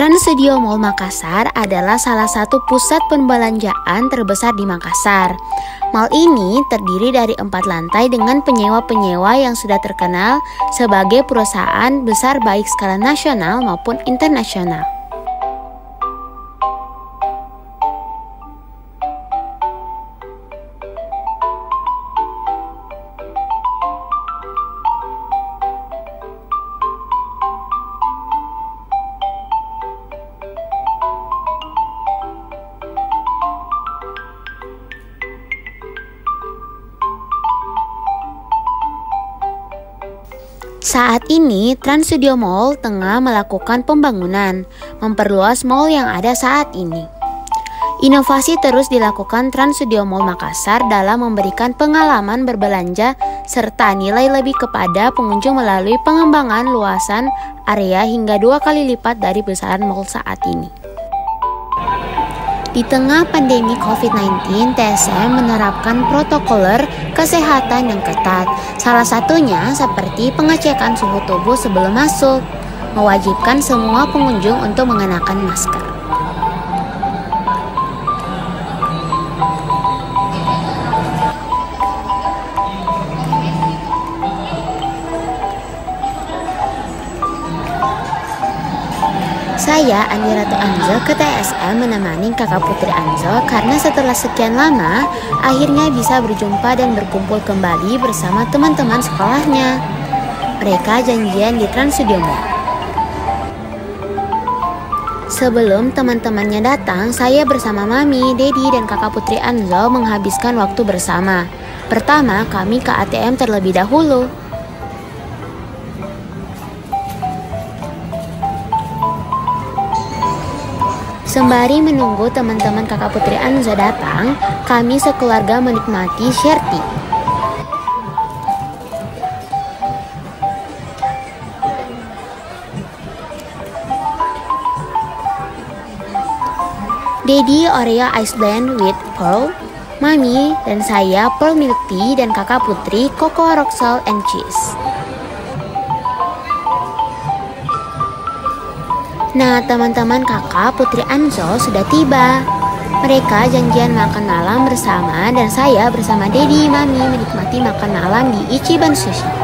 Trans Studio Mall Makassar adalah salah satu pusat perbelanjaan terbesar di Makassar. Mall ini terdiri dari 4 lantai dengan penyewa-penyewa yang sudah terkenal sebagai perusahaan besar baik skala nasional maupun internasional. Saat ini, Trans Studio Mall tengah melakukan pembangunan, memperluas mall yang ada saat ini. Inovasi terus dilakukan Trans Studio Mall Makassar dalam memberikan pengalaman berbelanja serta nilai lebih kepada pengunjung melalui pengembangan luasan area hingga 2 kali lipat dari besaran mall saat ini. Di tengah pandemi COVID-19, TSM menerapkan protokol kesehatan yang ketat. Salah satunya seperti pengecekan suhu tubuh sebelum masuk, mewajibkan semua pengunjung untuk mengenakan masker. Saya, Andi Ratu Anzo, ke TSM menemani kakak putri Anzo karena setelah sekian lama, akhirnya bisa berjumpa dan berkumpul kembali bersama teman-teman sekolahnya. Mereka janjian di Trans Studio Mall. Sebelum teman-temannya datang, saya bersama Mami, Dedi, dan kakak putri Anzo menghabiskan waktu bersama. Pertama, kami ke ATM terlebih dahulu. Sembari menunggu teman-teman kakak putri Anzo datang, kami sekeluarga menikmati share tea. Dedi Oreo Ice Blend with Pearl, Mami dan saya Pearl Milk Tea, dan kakak putri Coco Rock Salt and Cheese. Nah, teman-teman kakak putri Anzo sudah tiba. Mereka janjian makan malam bersama dan saya bersama Dedi, Mami menikmati makan malam di Ichiban Sushi.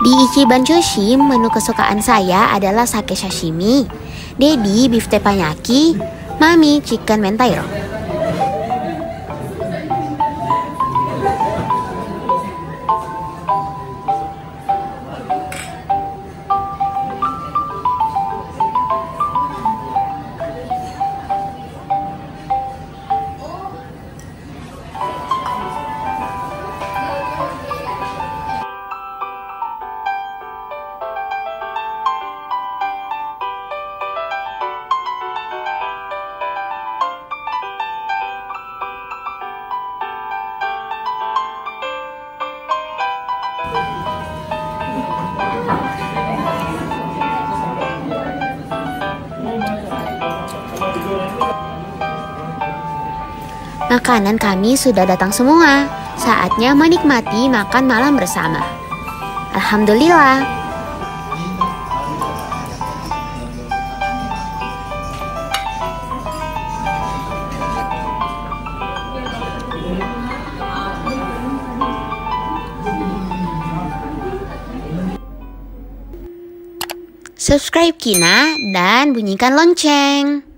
Di Ichiban Sushi, menu kesukaan saya adalah sake sashimi, Dedi beef teppanyaki, Mami chicken mentairo. Makanan kami sudah datang semua. Saatnya menikmati makan malam bersama. Alhamdulillah. Subscribe Kina dan bunyikan lonceng.